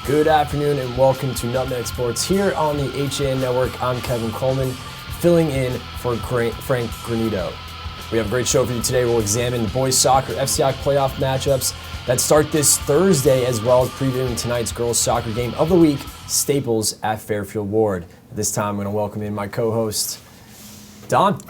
Good afternoon and welcome to Nutmeg Sports here on the HAN Network. I'm Kevin Coleman, filling in for Frank Granito. We have a great show for you today. We'll examine the boys soccer FCI playoff matchups that start this Thursday, as well as previewing tonight's girls soccer game of the week, Staples at Fairfield Ward. At this time, I'm going to welcome in my co-host, Don.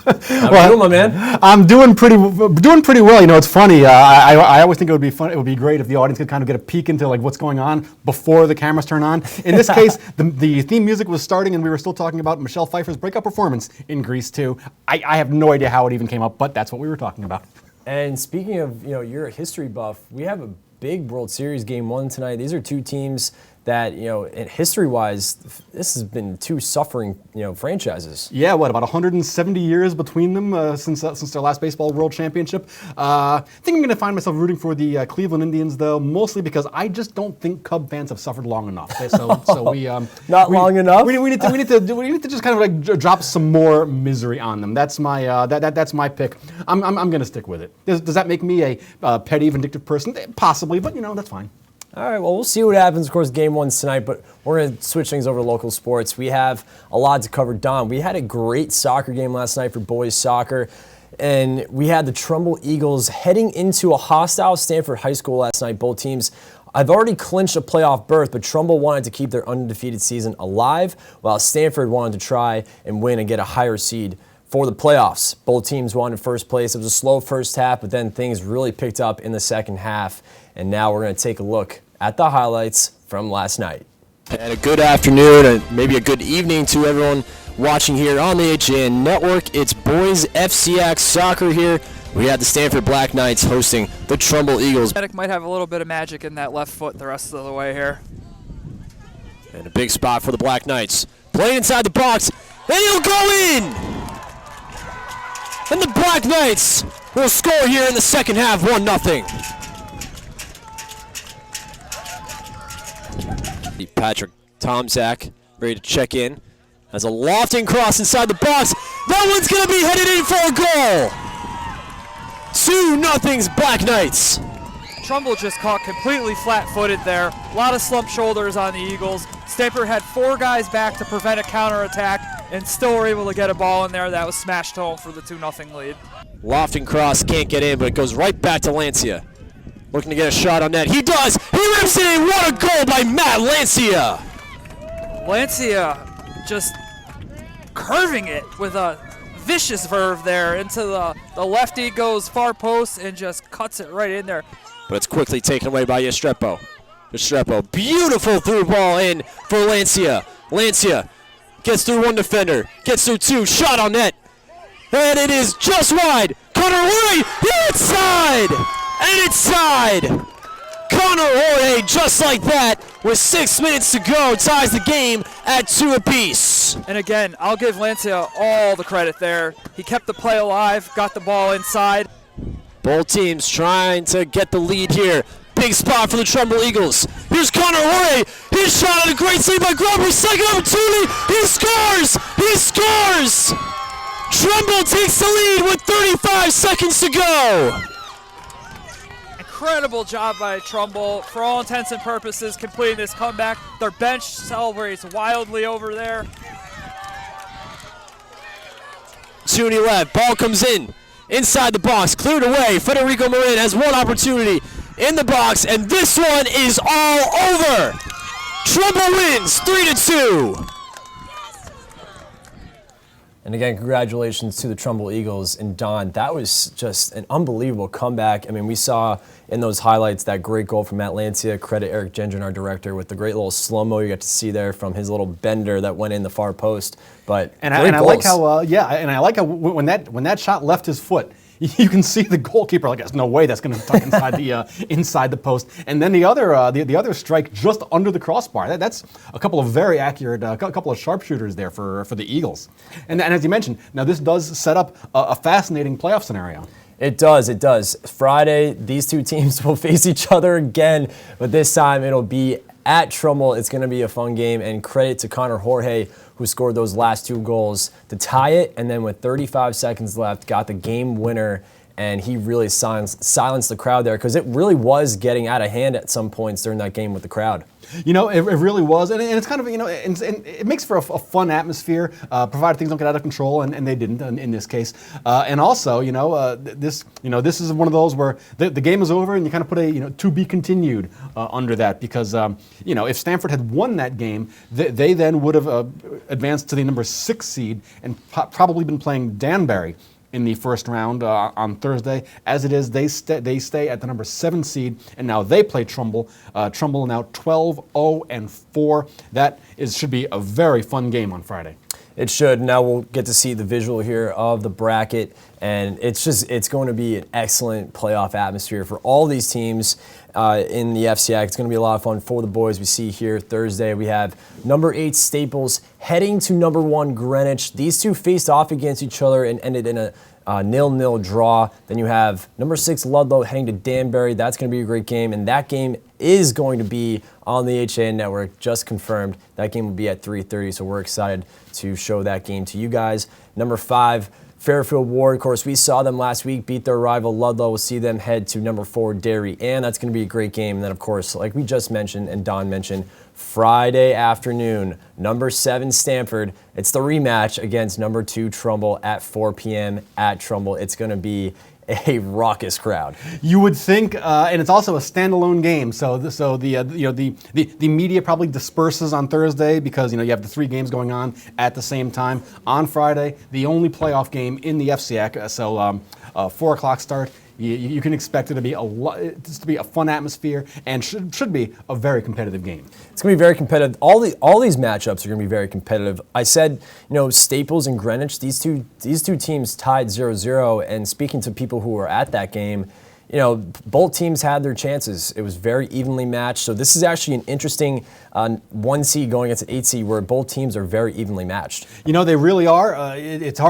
How are you doing, my man? I'm doing pretty well. You know, it's funny. I always think it would be fun. It would be great if the audience could kind of get a peek into like what's going on before the cameras turn on. In this case, the theme music was starting, and we were still talking about Michelle Pfeiffer's breakout performance in Grease 2. I have no idea how it even came up, but that's what we were talking about. And speaking of, you're a history buff. We have a big World Series game one tonight. These are two teams that, history-wise, this has been two suffering, franchises. Yeah, about 170 years between them since their last baseball world championship. I think I'm going to find myself rooting for the Cleveland Indians, though, mostly because I just don't think Cub fans have suffered long enough. So we long enough. We need to just kind of like drop some more misery on them. That's my that's my pick. I'm going to stick with it. Does that make me a petty, vindictive person? Possibly, but that's fine. All right, well, we'll see what happens. Of course, game one's tonight, but we're going to switch things over to local sports. We have a lot to cover. Don, we had a great soccer game last night for boys soccer, and we had the Trumbull Eagles heading into a hostile Stanford High School last night. Both teams have already clinched a playoff berth, but Trumbull wanted to keep their undefeated season alive, while Stanford wanted to try and win and get a higher seed for the playoffs. Both teams wanted first place. It was a slow first half, but then things really picked up in the second half. And now we're going to take a look at the highlights from last night. And a good afternoon and maybe a good evening to everyone watching here on the HAN Network. It's boys FCX soccer here. We have the Stanford Black Knights hosting the Trumbull Eagles. Might have a little bit of magic in that left foot the rest of the way here. And a big spot for the Black Knights. Playing inside the box, and he'll go in! And the Black Knights will score here in the second half, 1-0. Patrick Tomczak ready to check in. Has a lofting cross inside the box. That one's going to be headed in for a goal. 2-0 Black Knights. Trumbull just caught completely flat-footed there. A lot of slump shoulders on the Eagles. Stanford had 4 guys back to prevent a counterattack and still were able to get a ball in there that was smashed home for the 2-0 lead. Lofting cross, can't get in, but it goes right back to Lancia. Looking to get a shot on net. He does! He rips it in! What a goal by Matt Lancia! Lancia just curving it with a vicious verve there into the lefty, goes far post and just cuts it right in there. But it's quickly taken away by Yestrepo. Yestrepo, beautiful through ball in for Lancia. Lancia gets through one defender, gets through 2, shot on net. And it is just wide. Connor Horry, inside! And inside! Connor Jorge, just like that, with 6 minutes to go, ties the game at 2 apiece. And again, I'll give Lancia all the credit there. He kept the play alive, got the ball inside. Both teams trying to get the lead here. Big spot for the Trumbull Eagles. Here's Connor Jorge. His shot at a great save by Grover. Second opportunity. He scores! He scores! Trumbull takes the lead with 35 seconds to go. Incredible job by Trumbull, for all intents and purposes, completing this comeback. Their bench celebrates wildly over there. 2 left, ball comes in, inside the box, cleared away. Federico Marin has one opportunity in the box, and this one is all over. Trumbull wins 3-2. And again, congratulations to the Trumbull Eagles. And Don, that was just an unbelievable comeback. I mean, we saw in those highlights that great goal from Matt Lancia. Credit Eric Gendron, our director, with the great little slow-mo you got to see there from his little bender that went in the far post. But I like how when that shot left his foot, you can see the goalkeeper like, there's no way that's going to tuck inside the post. And then the other strike just under the crossbar. That's a couple of very accurate, a couple of sharpshooters there for the Eagles. And as you mentioned, now this does set up a fascinating playoff scenario. It does. Friday, these two teams will face each other again, but this time it'll be at Trumbull. It's going to be a fun game, and credit to Connor Jorge, who scored those last 2 goals to tie it, and then with 35 seconds left, got the game winner and he really silenced the crowd there because it really was getting out of hand at some points during that game with the crowd. You know, it really was, and it's kind of, you know, and it makes for a fun atmosphere, provided things don't get out of control, and they didn't in this case. And also, this is one of those where the game is over, and you kind of put a to be continued under that because if Stanford had won that game, they then would have advanced to the number 6 seed and probably been playing Danbury in the first round on Thursday. As it is, they stay at the number 7 seed, and now they play Trumbull. Trumbull now 12-0-4. That should be a very fun game on Friday. It should. Now we'll get to see the visual here of the bracket, and it's going to be an excellent playoff atmosphere for all these teams in the FCIAC. It's going to be a lot of fun for the boys. We see here Thursday we have number 8 Staples heading to number 1 Greenwich. These two faced off against each other and ended in a 0-0 draw. Then you have number 6 Ludlow heading to Danbury. That's going to be a great game, and that game is going to be on the HAN Network, just confirmed. That game will be at 3:30, so we're excited to show that game to you guys. Number 5, Fairfield Ward. Of course, we saw them last week beat their rival Ludlow. We'll see them head to number 4 Derry, and that's going to be a great game. And then, of course, like we just mentioned and Don mentioned, Friday afternoon, number 7 Stanford. It's the rematch against number 2 Trumbull at 4 p.m. at Trumbull. It's going to be a raucous crowd. You would think, and it's also a standalone game. So the media probably disperses on Thursday because you have the 3 games going on at the same time. On Friday, the only playoff game in the FCIAC. So 4 o'clock start. You can expect it to be a fun atmosphere and should be a very competitive game. It's going to be very competitive. All these matchups are going to be very competitive. I said, Staples and Greenwich, these two teams tied 0-0, and speaking to people who were at that game, both teams had their chances. It was very evenly matched. So this is actually an interesting 1 seed going against an 8 seed where both teams are very evenly matched. They really are. It's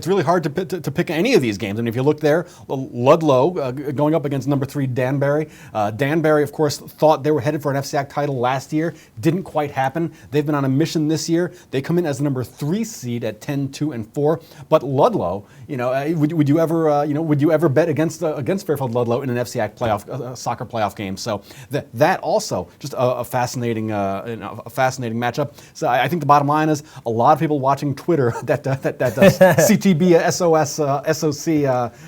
really hard to pick any of these games. And if you look there, Ludlow going up against number 3 Danbury. Danbury, of course, thought they were headed for an FCIAC title last year. Didn't quite happen. They've been on a mission this year. They come in as the number 3 seed at 10-2-4. But Ludlow, would you ever bet against Fairfield Ludlow in an FCIAC playoff soccer playoff game? So that also just a fascinating matchup. So I think the bottom line is a lot of people watching Twitter that does CTB SOC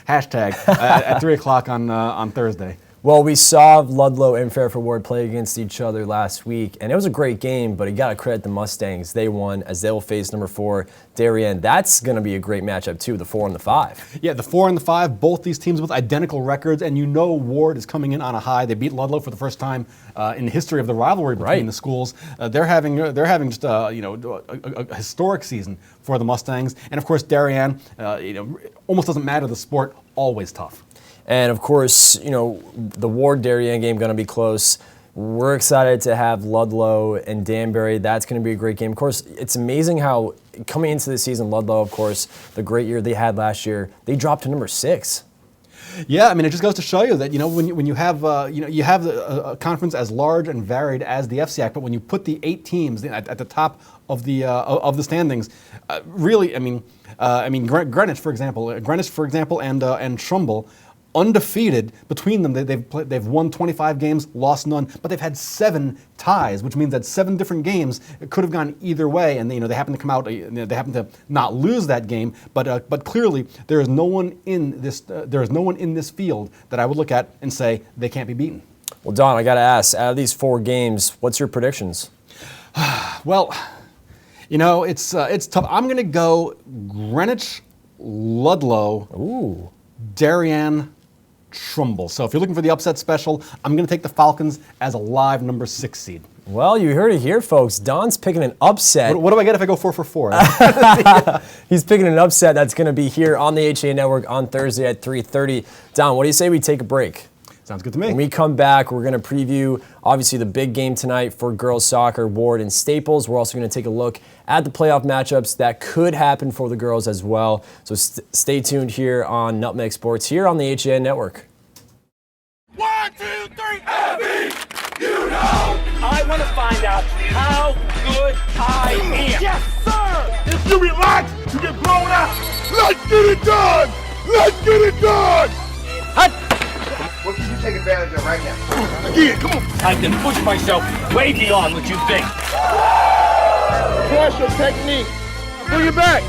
hashtag at 3 o'clock on Thursday. Well, we saw Ludlow and Fairfield Ward play against each other last week, and it was a great game, but you got to credit the Mustangs. They won as they will face number 4, Darien. That's going to be a great matchup, too, the 4 and the 5. Yeah, the 4 and the 5, both these teams with identical records, and Ward is coming in on a high. They beat Ludlow for the first time in the history of the rivalry between the schools. They're having just a historic season for the Mustangs, and of course Darien. Almost doesn't matter the sport, always tough. And of course, the Ward-Darien game going to be close. We're excited to have Ludlow and Danbury. That's going to be a great game. Of course, it's amazing how coming into the season, Ludlow, of course, the great year they had last year, they dropped to number 6. Yeah, I mean, it just goes to show you that when you have a conference as large and varied as the FCIAC, but when you put the 8 teams at the top of the standings, really, I mean, Greenwich, for example, and Trumbull. Undefeated between them. They've won 25 games, lost none, but they've had 7 ties, which means that 7 different games could have gone either way, and they happen to come out. They happen to not lose that game, but clearly there is no one in this field that I would look at and say they can't be beaten. Well, Don, I got to ask, out of these 4 games, what's your predictions? Well, it's tough. I'm going to go Greenwich, Ludlow, Darien, Trumbull. So if you're looking for the upset special, I'm going to take the Falcons as a live number 6 seed. Well, you heard it here, folks. Don's picking an upset. What do I get if I go 4 for 4? He's picking an upset that's going to be here on the HAN Network on Thursday at 3:30. Don, what do you say we take a break? Sounds good to me. When we come back, we're going to preview, obviously, the big game tonight for girls soccer, Ward and Staples. We're also going to take a look at the playoff matchups that could happen for the girls as well. So stay tuned here on Nutmeg Sports, here on the HAN Network. 1, 2, 3, Abby, I want to find out how good I am. Yes, sir! If you relax, you get blown out. Let's get it done! Let's get it done! What can you take advantage of right now? Again, come on. I can push myself way beyond what you think. Trust your technique. Bring it back.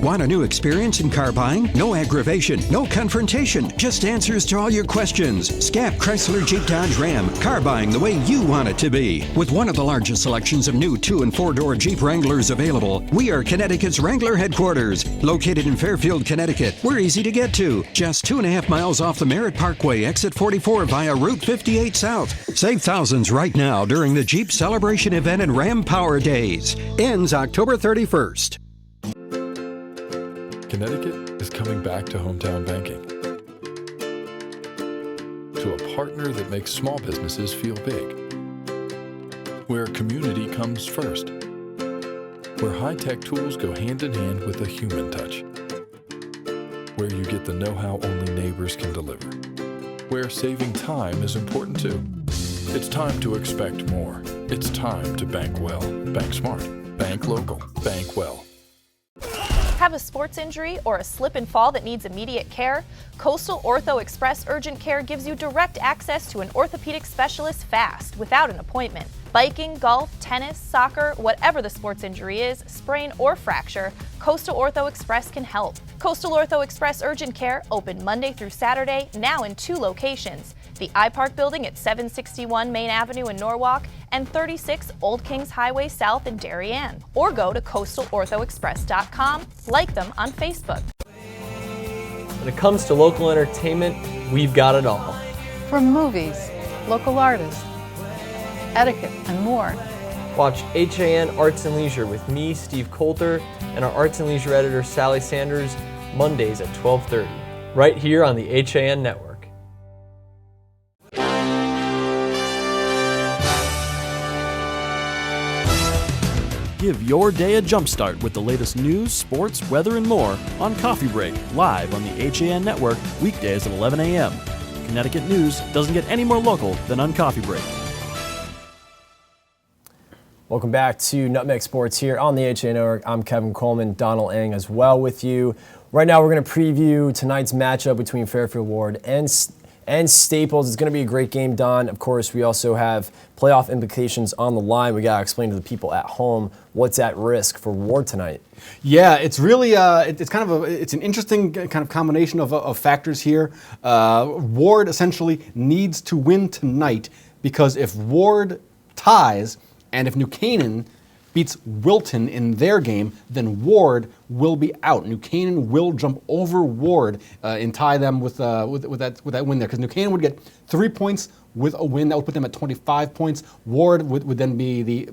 Want a new experience in car buying? No aggravation, no confrontation, just answers to all your questions. Scap Chrysler Jeep Dodge Ram, car buying the way you want it to be. With one of the largest selections of new 2- and 4-door Jeep Wranglers available, we are Connecticut's Wrangler headquarters. Located in Fairfield, Connecticut, we're easy to get to. Just 2.5 miles off the Merritt Parkway, exit 44 via Route 58 South. Save thousands right now during the Jeep Celebration event and Ram Power Days. Ends October 31st. Connecticut is coming back to hometown banking, to a partner that makes small businesses feel big, where community comes first, where high-tech tools go hand in hand with a human touch, where you get the know-how only neighbors can deliver, where saving time is important too. It's time to expect more. It's time to bank well, bank smart, bank local, bank well. Have a sports injury or a slip and fall that needs immediate care? Coastal Ortho Express Urgent Care gives you direct access to an orthopedic specialist fast, without an appointment. Biking, golf, tennis, soccer, whatever the sports injury is, sprain or fracture, Coastal Ortho Express can help. Coastal Ortho Express Urgent Care, open Monday through Saturday, now in 2 locations. The iPark building at 761 Main Avenue in Norwalk and 36 Old Kings Highway South in Darien. Or go to coastalorthoexpress.com, like them on Facebook. When it comes to local entertainment, we've got it all. From movies, local artists, etiquette, and more. Watch HAN Arts and Leisure with me, Steve Coulter, and our Arts and Leisure editor, Sally Sanders, Mondays at 12:30, right here on the HAN Network. Give your day a jumpstart with the latest news, sports, weather, and more on Coffee Break, live on the HAN Network, weekdays at 11 a.m. Connecticut news doesn't get any more local than on Coffee Break. Welcome back to Nutmeg Sports here on the HAN Network. I'm Kevin Coleman, Donald Eng as well with you. Right now we're going to preview tonight's matchup between Fairfield Ward and Staples. It's going to be a great game, Don. Of course, we also have playoff implications on the line. We got to explain to the people at home what's at risk for Ward tonight. Yeah, it's really it's an interesting kind of combination of factors here. Ward essentially needs to win tonight because if Ward ties and if New Canaan beats Wilton in their game, then Ward will be out. New Canaan will jump over Ward and tie them with that win there, because New Canaan would get 3 points with a win. That would put them at 25 points. Ward would then be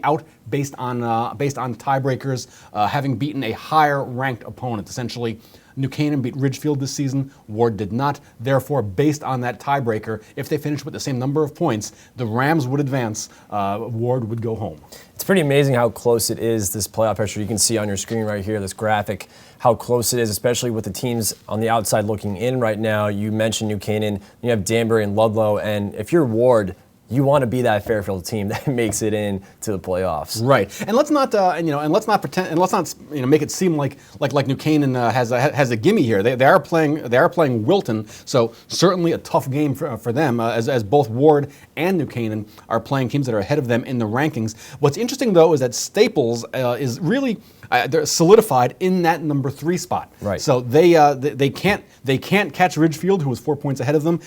out based on tiebreakers, having beaten a higher ranked opponent. Essentially, New Canaan beat Ridgefield this season. Ward did not. Therefore, based on that tiebreaker, if they finish with the same number of points, the Rams would advance. Ward would go home. It's pretty amazing how close it is, this playoff picture. You can see on your screen right here, this graphic, how close it is, especially with the teams on the outside looking in right now. You mentioned New Canaan, you have Danbury and Ludlow, and if you're Ward, you want to be that Fairfield team that makes it in to the playoffs. Right, and let's not pretend, and let's not make it seem like New Canaan has a gimme here. They are playing Wilton, so certainly a tough game for them, as both Ward and New Canaan are playing teams that are ahead of them in the rankings. What's interesting though is that Staples is really they're solidified in that number 3 spot. Right. So they can't catch Ridgefield, who was 4 points ahead of them.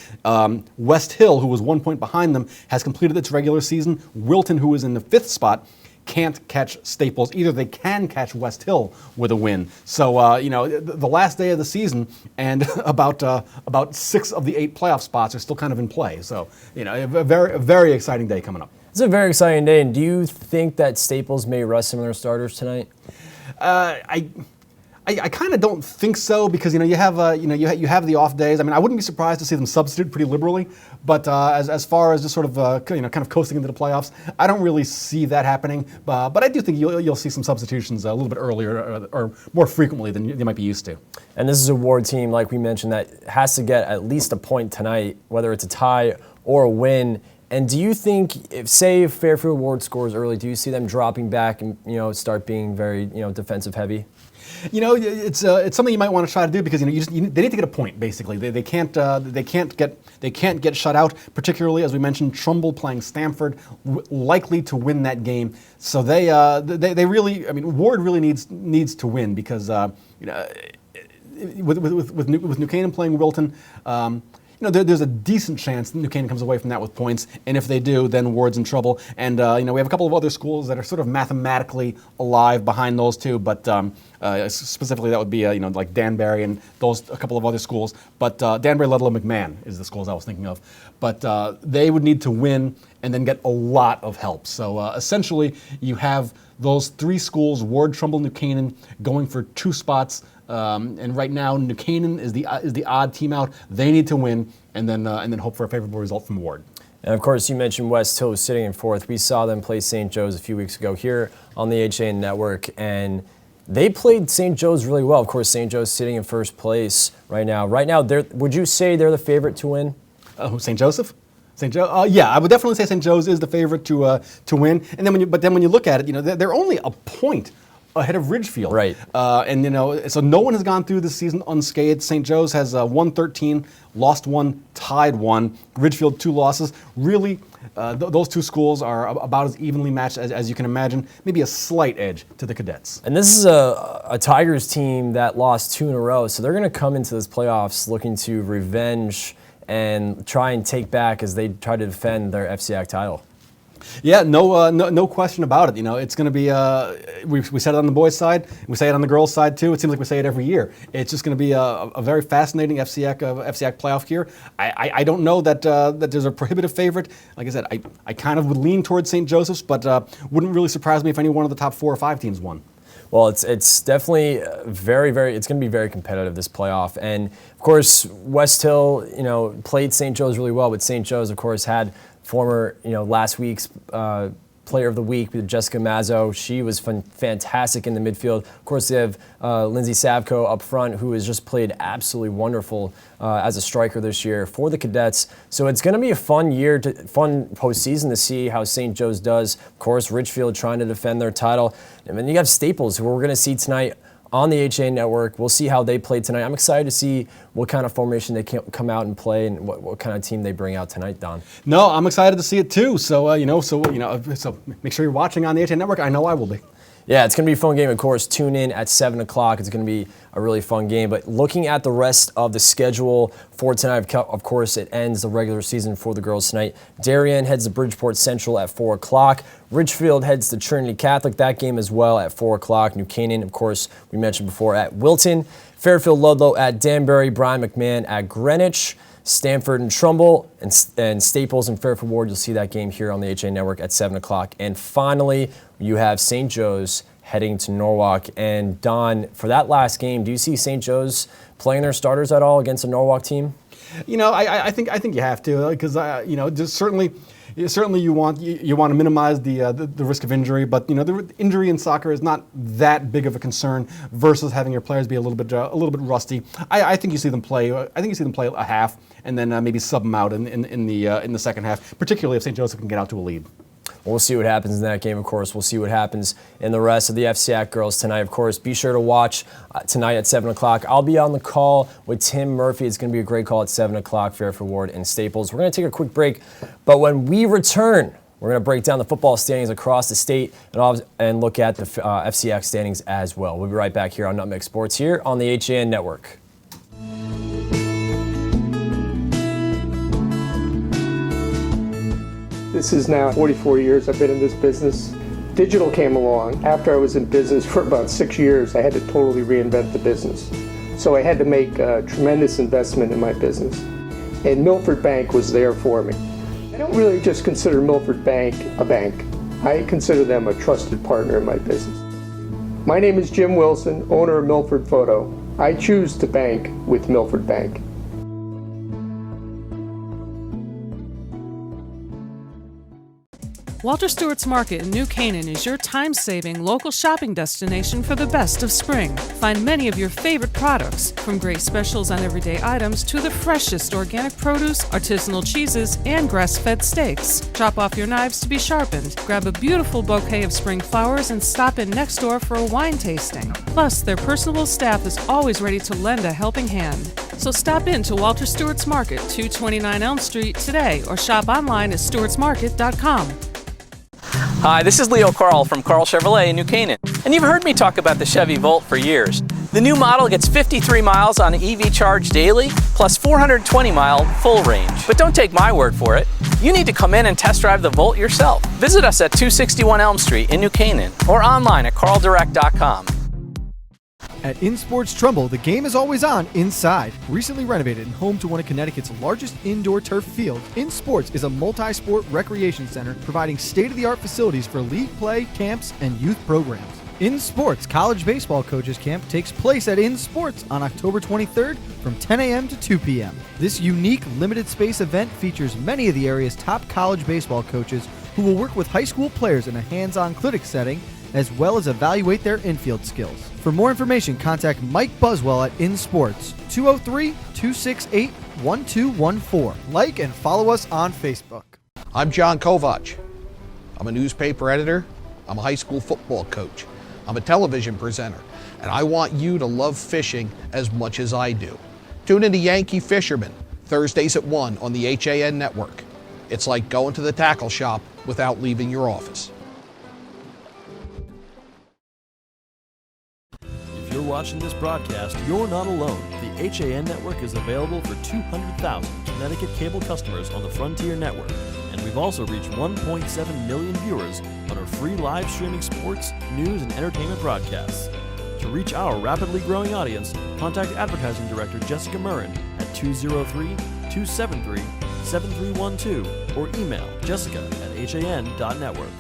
West Hill, who was 1 point behind them, has completed its regular season. Wilton, who is in the 5th spot, can't catch Staples. Either they can catch West Hill with a win. So the last day of the season, and about 6 of the 8 playoff spots are still kind of in play. So a very exciting day coming up. It's a very exciting day. And do you think that Staples may rest some of their starters tonight? I kind of don't think so, because you have the off days. I mean, I wouldn't be surprised to see them substitute pretty liberally, but as far as just sort of kind of coasting into the playoffs, I don't really see that happening. But I do think you'll see some substitutions a little bit earlier or more frequently than you might be used to. And this is a Ward team, like we mentioned, that has to get at least a point tonight, whether it's a tie or a win. And do you think, if Fairfield Ward scores early, do you see them dropping back and start being very defensive heavy? It's something you might want to try to do because they need to get a point basically. They can't get shut out. Particularly as we mentioned, Trumbull playing Stamford, likely to win that game. So they really, Ward really needs to win because with New Canaan playing Wilton. There's a decent chance New Canaan comes away from that with points, and if they do, then Ward's in trouble. And we have a couple of other schools that are sort of mathematically alive behind those two, but specifically that would be like Danbury and a couple of other schools. But Danbury, Ludlow, McMahon is the schools I was thinking of. But they would need to win and then get a lot of help. So essentially, you have those three schools: Ward, Trumbull, New Canaan, going for 2 spots. And right now, New Canaan is the odd team out. They need to win, and then hope for a favorable result from Ward. And of course, you mentioned West Hill sitting in 4th. We saw them play St. Joe's a few weeks ago here on the HAN Network, and they played St. Joe's really well. Of course, St. Joe's sitting in 1st place right now. Right now, would you say they're the favorite to win? St. Joseph? St. Joe? Yeah, I would definitely say St. Joe's is the favorite to win. And then when you look at it, they're only a point ahead of Ridgefield. Right. So no one has gone through this season unscathed. St. Joe's has won 13, lost 1, tied 1. Ridgefield 2 losses. Really, those 2 schools are about as evenly matched as you can imagine. Maybe a slight edge to the Cadets. And this is a Tigers team that lost 2 in a row, so they're going to come into this playoffs looking to revenge and try and take back as they try to defend their FCAC title. Yeah, no question about it. It's going to be. We said it on the boys' side. We say it on the girls' side too. It seems like we say it every year. It's just going to be a very fascinating FCAC playoff year. I don't know that there's a prohibitive favorite. Like I said, I kind of would lean towards St. Joseph's, but wouldn't really surprise me if any one of the top 4 or 5 teams won. Well, it's definitely it's going to be very competitive, this playoff. And of course, West Hill, played St. Joe's really well, but St. Joe's, of course, had former, last week's Player of the Week with Jessica Mazzo. She was fantastic in the midfield. Of course, they have Lindsay Savko up front, who has just played absolutely wonderful as a striker this year for the Cadets. So it's going to be a fun postseason to see how St. Joe's does. Of course, Ridgefield trying to defend their title. And then you have Staples, who we're going to see tonight on the HAN Network. We'll see how they play tonight. I'm excited to see what kind of formation they can come out and play and what kind of team they bring out tonight, Don. No, I'm excited to see it too. So, so make sure you're watching on the HAN Network. I know I will be. Yeah, it's going to be a fun game. Of course, tune in at 7 o'clock. It's going to be a really fun game. But looking at the rest of the schedule for tonight, of course, it ends the regular season for the girls tonight. Darien heads to Bridgeport Central at 4 o'clock. Ridgefield heads to Trinity Catholic. That game as well at 4 o'clock. New Canaan, of course, we mentioned before, at Wilton. Fairfield Ludlow at Danbury. Bryan McMahon at Greenwich. Stamford and Trumbull, and Staples and Fairfield Ward. You'll see that game here on the HAN Network at 7 o'clock. And finally, you have St. Joe's heading to Norwalk. And Don, for that last game, do you see St. Joe's playing their starters at all against a Norwalk team? I think you have to, because just certainly you want to minimize the risk of injury, but the injury in soccer is not that big of a concern versus having your players be a little bit rusty. I think you see them play. I think you see them play a half and then maybe sub them out in the second half, particularly if St. Joseph can get out to a lead. We'll see what happens in that game, of course. We'll see what happens in the rest of the FCAC girls tonight. Of course, be sure to watch tonight at 7 o'clock. I'll be on the call with Tim Murphy. It's going to be a great call at 7 o'clock, Fairfield Ward and Staples. We're going to take a quick break, but when we return, we're going to break down the football standings across the state and look at the FCAC standings as well. We'll be right back here on Nutmeg Sports here on the HAN Network. This is now 44 years I've been in this business. Digital came along. After I was in business for about 6 years, I had to totally reinvent the business. So I had to make a tremendous investment in my business. And Milford Bank was there for me. I don't really just consider Milford Bank a bank. I consider them a trusted partner in my business. My name is Jim Wilson, owner of Milford Photo. I choose to bank with Milford Bank. Walter Stewart's Market in New Canaan is your time-saving local shopping destination for the best of spring. Find many of your favorite products, from great specials on everyday items to the freshest organic produce, artisanal cheeses, and grass-fed steaks. Chop off your knives to be sharpened. Grab a beautiful bouquet of spring flowers and stop in next door for a wine tasting. Plus, their personable staff is always ready to lend a helping hand. So stop in to Walter Stewart's Market, 229 Elm Street today, or shop online at stewartsmarket.com. Hi, this is Leo Carl from Carl Chevrolet in New Canaan, and you've heard me talk about the Chevy Volt for years. The new model gets 53 miles on EV charge daily, plus 420-mile full range. But don't take my word for it. You need to come in and test drive the Volt yourself. Visit us at 261 Elm Street in New Canaan or online at carldirect.com. At InSports Trumbull, the game is always on inside. Recently renovated and home to one of Connecticut's largest indoor turf fields, InSports is a multi-sport recreation center providing state-of-the-art facilities for league play, camps, and youth programs. InSports College Baseball Coaches Camp takes place at InSports on October 23rd from 10 a.m. to 2 p.m. This unique, limited-space event features many of the area's top college baseball coaches who will work with high school players in a hands-on clinic setting as well as evaluate their infield skills. For more information, contact Mike Buswell at InSports, 203-268-1214. Like and follow us on Facebook. I'm John Kovach. I'm a newspaper editor. I'm a high school football coach. I'm a television presenter. And I want you to love fishing as much as I do. Tune in to Yankee Fisherman, Thursdays at 1 on the HAN Network. It's like going to the tackle shop without leaving your office. If you're watching this broadcast, you're not alone. The HAN Network is available for 200,000 Connecticut cable customers on the Frontier Network, and we've also reached 1.7 million viewers on our free live streaming sports, news, and entertainment broadcasts. To reach our rapidly growing audience, contact Advertising Director Jessica Murrin at 203-273-7312 or email jessica@han.network.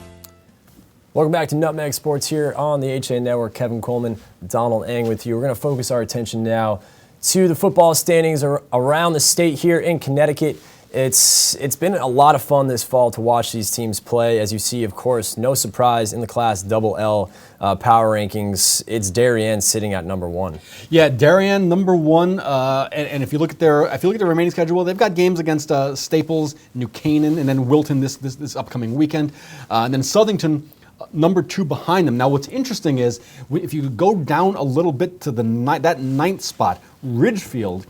Welcome back to Nutmeg Sports here on the HAN Network. Kevin Coleman, Donald Eng with you. We're going to focus our attention now to the football standings around the state here in Connecticut. It's been a lot of fun this fall to watch these teams play. As you see, of course, no surprise in the Class Double-L power rankings. It's Darien sitting at number 1. Yeah, Darien number 1. And if you look at their remaining schedule, they've got games against Staples, New Canaan, and then Wilton this upcoming weekend, and then Southington number 2 behind them. Now, what's interesting is if you go down a little bit to that 9th spot, Ridgefield,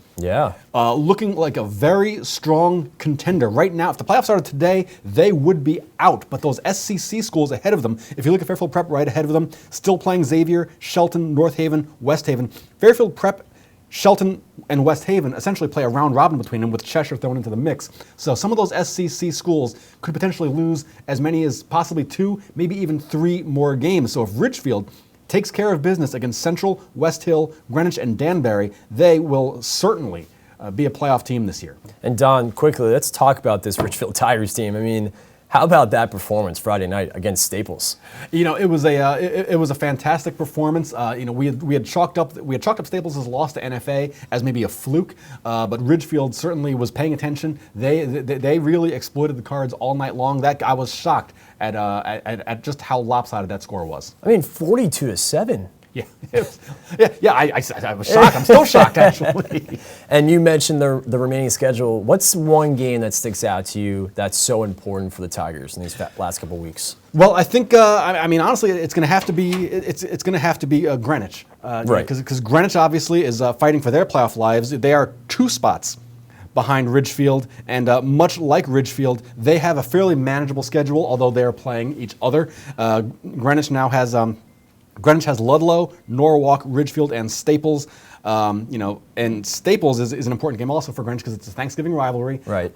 looking like a very strong contender. Right now, if the playoffs started today, they would be out. But those SCC schools ahead of them, if you look at Fairfield Prep right ahead of them, still playing Xavier, Shelton, North Haven, West Haven. Fairfield Prep, Shelton, and West Haven essentially play a round robin between them with Cheshire thrown into the mix. So some of those SCC schools could potentially lose as many as possibly 2, maybe even 3 more games. So if Ridgefield takes care of business against Central, West Hill, Greenwich, and Danbury, they will certainly be a playoff team this year. And Don, quickly, let's talk about this Ridgefield Tigers team. I mean, how about that performance Friday night against Staples? You know, it was a fantastic performance. We had chalked up Staples' loss to NFA as maybe a fluke, but Ridgefield certainly was paying attention. They really exploited the Cards all night long. I was shocked at just how lopsided that score was. I mean, 42-7. Yeah, I was shocked. I'm still shocked, actually. And you mentioned the remaining schedule. What's one game that sticks out to you that's so important for the Tigers in these last couple of weeks? Well, I think honestly, it's going to have to be Greenwich, right? Because Greenwich obviously is fighting for their playoff lives. They are 2 spots behind Ridgefield, and much like Ridgefield, they have a fairly manageable schedule, although they are playing each other. Greenwich has Ludlow, Norwalk, Ridgefield, and Staples. And Staples is an important game also for Greenwich because it's a Thanksgiving rivalry. Right.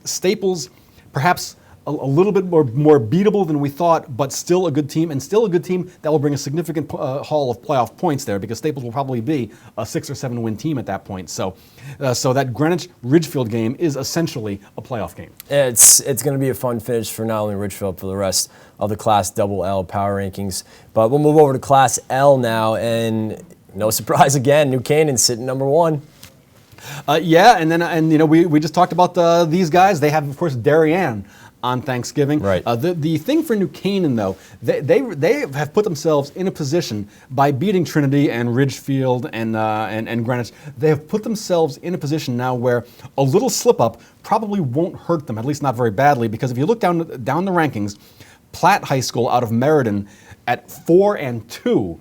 Staples, perhaps a little bit more beatable than we thought, but still a good team, and still a good team that will bring a significant haul of playoff points there because Staples will probably be a 6 or 7 win team at that point. So that Greenwich-Ridgefield game is essentially a playoff game. It's going to be a fun finish for not only Ridgefield, for the rest of the Class Double-L power rankings. But we'll move over to Class L now, and no surprise again, New Canaan sitting number 1. We just talked about these guys. They have, of course, Darien on Thanksgiving. Right. The thing for New Canaan, though, they have put themselves in a position by beating Trinity and Ridgefield and Greenwich. They have put themselves in a position now where a little slip up probably won't hurt them, at least not very badly, because if you look down the rankings, Platt High School out of Meriden at 4-2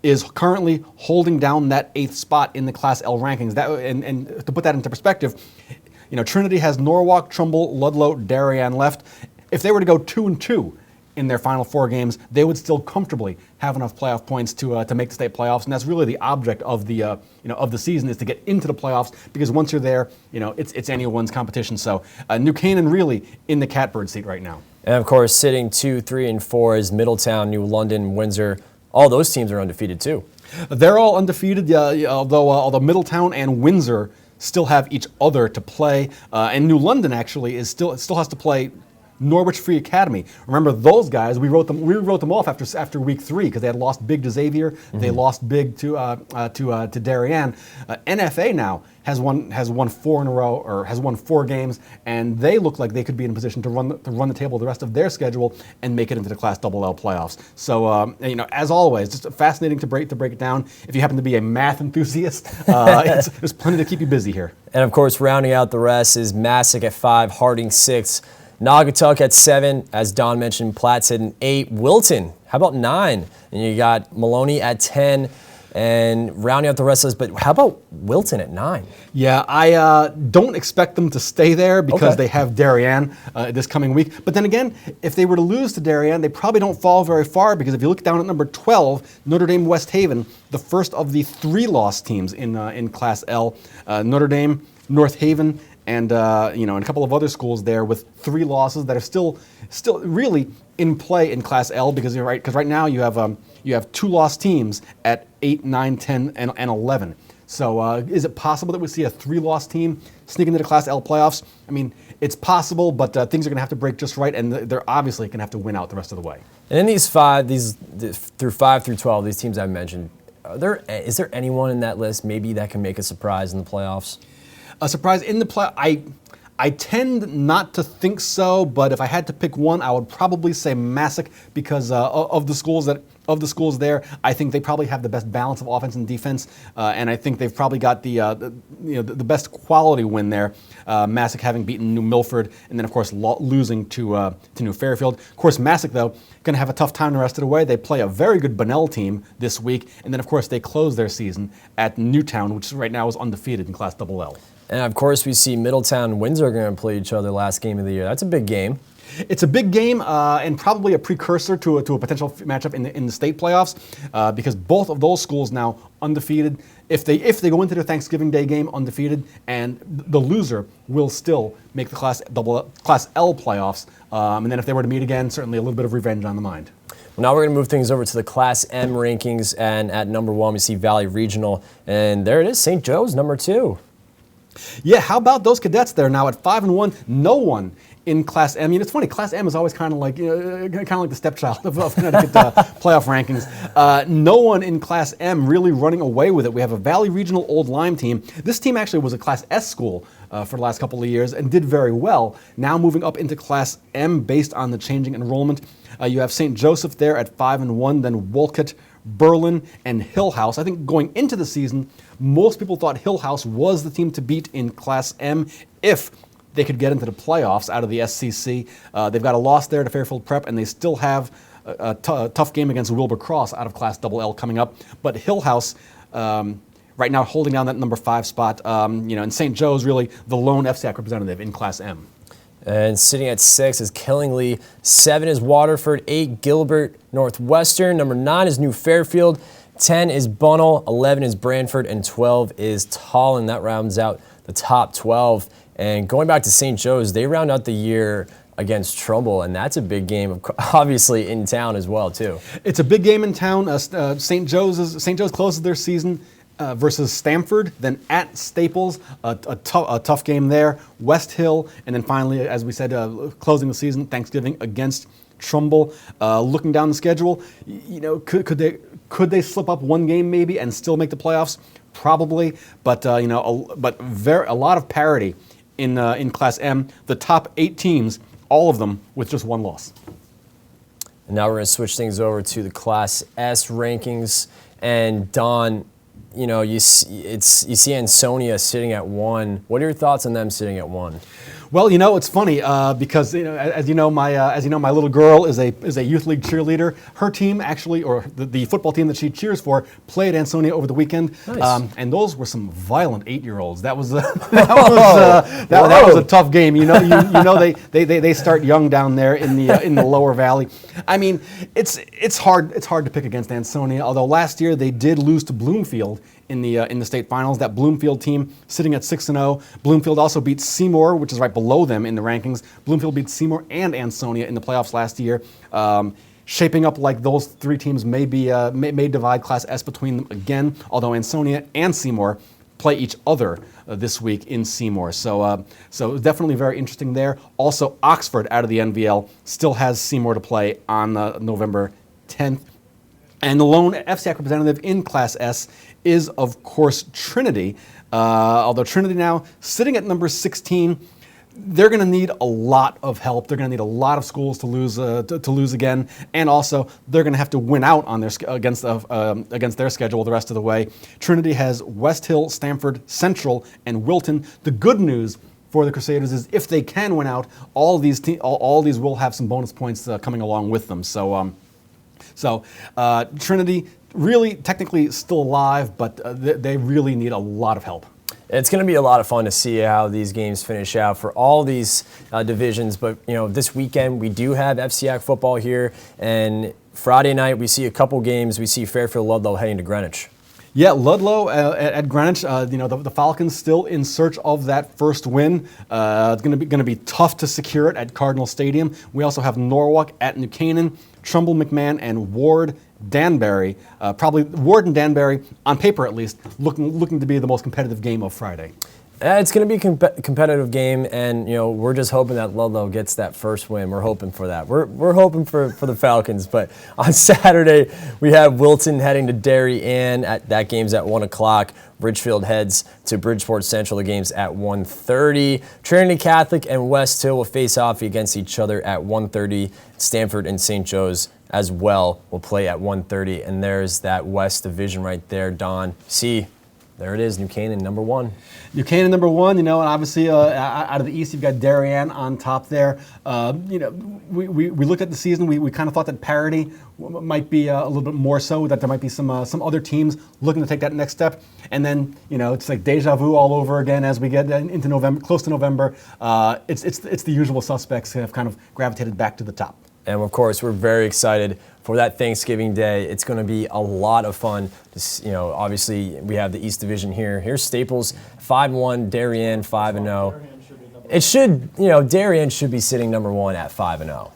is currently holding down that 8th spot in the Class L rankings. And to put that into perspective, Trinity has Norwalk, Trumbull, Ludlow, Darien left. If they were to go 2-2 in their final 4 games, they would still comfortably have enough playoff points to make the state playoffs, and that's really the object of the season, is to get into the playoffs, because once you're there, it's anyone's competition. So New Canaan really in the catbird seat right now. And of course, sitting 2, 3, and 4 is Middletown, New London, Windsor. All those teams are undefeated too. They're all undefeated, although Middletown and Windsor still have each other to play, and New London actually still has to play Norwich Free Academy. Remember those guys? We wrote them off after week 3 because they had lost big to Xavier. Mm-hmm. They lost big to Darien. NFA now has won 4 in a row, or has won 4 games, and they look like they could be in a position to run the table the rest of their schedule and make it into the Class L playoffs. So as always, just fascinating to break it down. If you happen to be a math enthusiast, there's plenty to keep you busy here. And of course, rounding out the rest is Massac at 5, Harding 6. Naugatuck at 7, as Don mentioned, Platt's at 8. Wilton, how about 9? And you got Maloney at 10, and rounding out the rest of this. But how about Wilton at 9? Yeah, I don't expect them to stay there because they have Darien this coming week. But then again, if they were to lose to Darien, they probably don't fall very far, because if you look down at number 12, Notre Dame West Haven, the first of the 3 lost teams in Class L. Notre Dame, North Haven, and a couple of other schools there with 3 losses that are still really in play in Class L, because you're right. Because right now you have 2 lost teams at 8, 9, 10, and 11. So is it possible that we see a 3-loss team sneak into the Class L playoffs? I mean, it's possible, but things are going to have to break just right, and they're obviously going to have to win out the rest of the way. And in these 5 through 12, these teams I mentioned, is there anyone in that list maybe that can make a surprise in the playoffs? A surprise in the play? I tend not to think so, but if I had to pick one, I would probably say Massac, because of the schools there, I think they probably have the best balance of offense and defense, and I think they've probably got the best quality win there. Massac having beaten New Milford, and then of course losing to New Fairfield. Of course, Massac though going to have a tough time the rest of the way. They play a very good Bunnell team this week, and then of course they close their season at Newtown, which right now is undefeated in Class L. And of course, we see Middletown and Windsor are going to play each other last game of the year. That's a big game. It's a big game and probably a precursor to a potential matchup in the state playoffs, because both of those schools now undefeated. If they go into their Thanksgiving Day game undefeated, and the loser will still make the Class L playoffs, and then if they were to meet again, certainly a little bit of revenge on the mind. Well, now we're going to move things over to the Class M rankings, and at number 1 we see Valley Regional, and there it is, St. Joe's number 2. Yeah, how about those cadets there now at 5-1? No one in Class M. It's funny. Class M is always kind of like the stepchild of Connecticut playoff rankings. No one in Class M really running away with it. We have a Valley Regional Old Lyme team. This team actually was a Class S school for the last couple of years and did very well. Now moving up into Class M based on the changing enrollment. You have St. Joseph there at 5-1, then Wolcott, Berlin, and Hill House. I think going into the season, most people thought Hill House was the team to beat in Class M if they could get into the playoffs out of the SCC. They've got a loss there to Fairfield Prep, and they still have a tough game against Wilbur Cross out of Class L coming up. But Hill House, right now holding down that number 5 spot, and St. Joe's really the lone FCAC representative in Class M. And sitting at 6 is Killingly, 7 is Waterford, 8 Gilbert Northwestern, number 9 is New Fairfield, 10 is Bunnell, 11 is Brantford, and 12 is Tolland. That rounds out the top 12. And going back to St. Joe's, they round out the year against Trumbull, and that's a big game, obviously in town as well, too. It's a big game in town. St. Joe's closes their season versus Stamford, then at Staples, a tough game there. West Hill, and then finally, as we said, closing the season, Thanksgiving against Trumbull. Looking down the schedule, could they slip up one game maybe and still make the playoffs? Probably, but a lot of parity in Class M. The top 8 teams all of them with just one loss. And now we're going to switch things over to the Class S rankings. And Don, you see Ansonia sitting at 1. What are your thoughts on them sitting at 1? Well, it's funny because as you know, my little girl is a youth league cheerleader. Her team actually, or the football team that she cheers for, played Ansonia over the weekend, Nice. And those were some violent 8-year-olds. That was that was a tough game. They start young down there in the lower valley. I mean, it's hard to pick against Ansonia. Although last year they did lose to Bloomfield in the state finals. That Bloomfield team sitting at 6-0. Bloomfield also beat Seymour, which is right below them in the rankings. Bloomfield beat Seymour and Ansonia in the playoffs last year. Shaping up like those 3 teams may divide Class S between them again, although Ansonia and Seymour play each other this week in Seymour. So definitely very interesting there. Also, Oxford out of the NVL still has Seymour to play on November 10th. And the lone FCAC representative in Class S is, of course, Trinity. Although Trinity now sitting at number 16, they're going to need a lot of help. They're going to need a lot of schools to lose again, and also they're going to have to win out on against their schedule the rest of the way. Trinity has West Hill, Stamford, Central, and Wilton. The good news for the Crusaders is if they can win out, all these will have some bonus points coming along with them. So Trinity really technically still alive, but they really need a lot of help. It's going to be a lot of fun to see how these games finish out for all these divisions. But this weekend we do have FCAC football here, and Friday night we see a couple games. We see Fairfield Ludlow heading to Greenwich. Yeah, Ludlow at Greenwich. The Falcons still in search of that first win. It's going to be tough to secure it at Cardinal Stadium. We also have Norwalk at New Canaan, Trumbull, McMahon, and Ward, Danbury. Probably Ward and Danbury, on paper at least, looking to be the most competitive game of Friday. It's going to be a competitive game, and we're just hoping that Ludlow gets that first win. We're hoping for that. We're hoping for the Falcons. But on Saturday we have Wilton heading to Darien. That game's at 1 o'clock. Ridgefield heads to Bridgeport Central. The game's at 1:30. Trinity Catholic and West Hill will face off against each other at 1:30. Stanford and St. Joe's as well will play at 1:30. And there's that West Division right there, Don. See, there it is, New Canaan, number 1. New Canaan, number 1, and obviously out of the East, you've got Darien on top there. We looked at the season, we kind of thought that parity might be a little bit more so, that there might be some other teams looking to take that next step. And then, it's like deja vu all over again as we get into November, close to November. It's the usual suspects have kind of gravitated back to the top. And of course, we're very excited for that Thanksgiving Day. It's going to be a lot of fun. Obviously, we have the East Division here. Here's Staples, 5-1, Darien, 5-0. It should, Darien should be sitting number 1 at 5-0.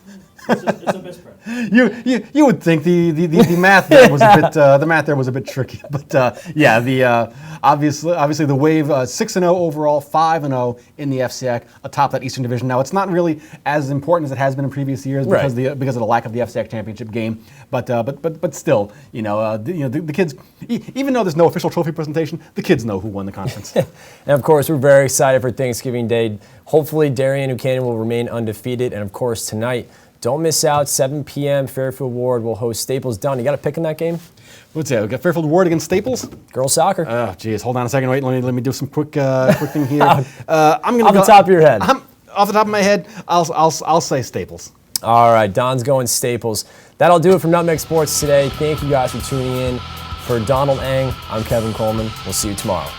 It's a misprint. You would think the math there was a bit tricky, but obviously the Wave 6-0 overall, 5-0 in the FCAC atop that Eastern Division. Now it's not really as important as it has been in previous years because of the lack of the FCAC championship game, but still, the kids, even though there's no official trophy presentation, the kids know who won the conference. And of course, we're very excited for Thanksgiving Day. Hopefully, Darien and New Canaan will remain undefeated, and of course tonight, don't miss out, 7 p.m., Fairfield Ward will host Staples. Don, you got a pick in that game? What's that? We got Fairfield Ward against Staples? Girls soccer. Oh, geez. Hold on a second. Wait, let me do some quick thing here. Off the top of your head. Off the top of my head, I'll say Staples. All right, Don's going Staples. That'll do it for Nutmeg Sports today. Thank you guys for tuning in. For Donald Eng, I'm Kevin Coleman. We'll see you tomorrow.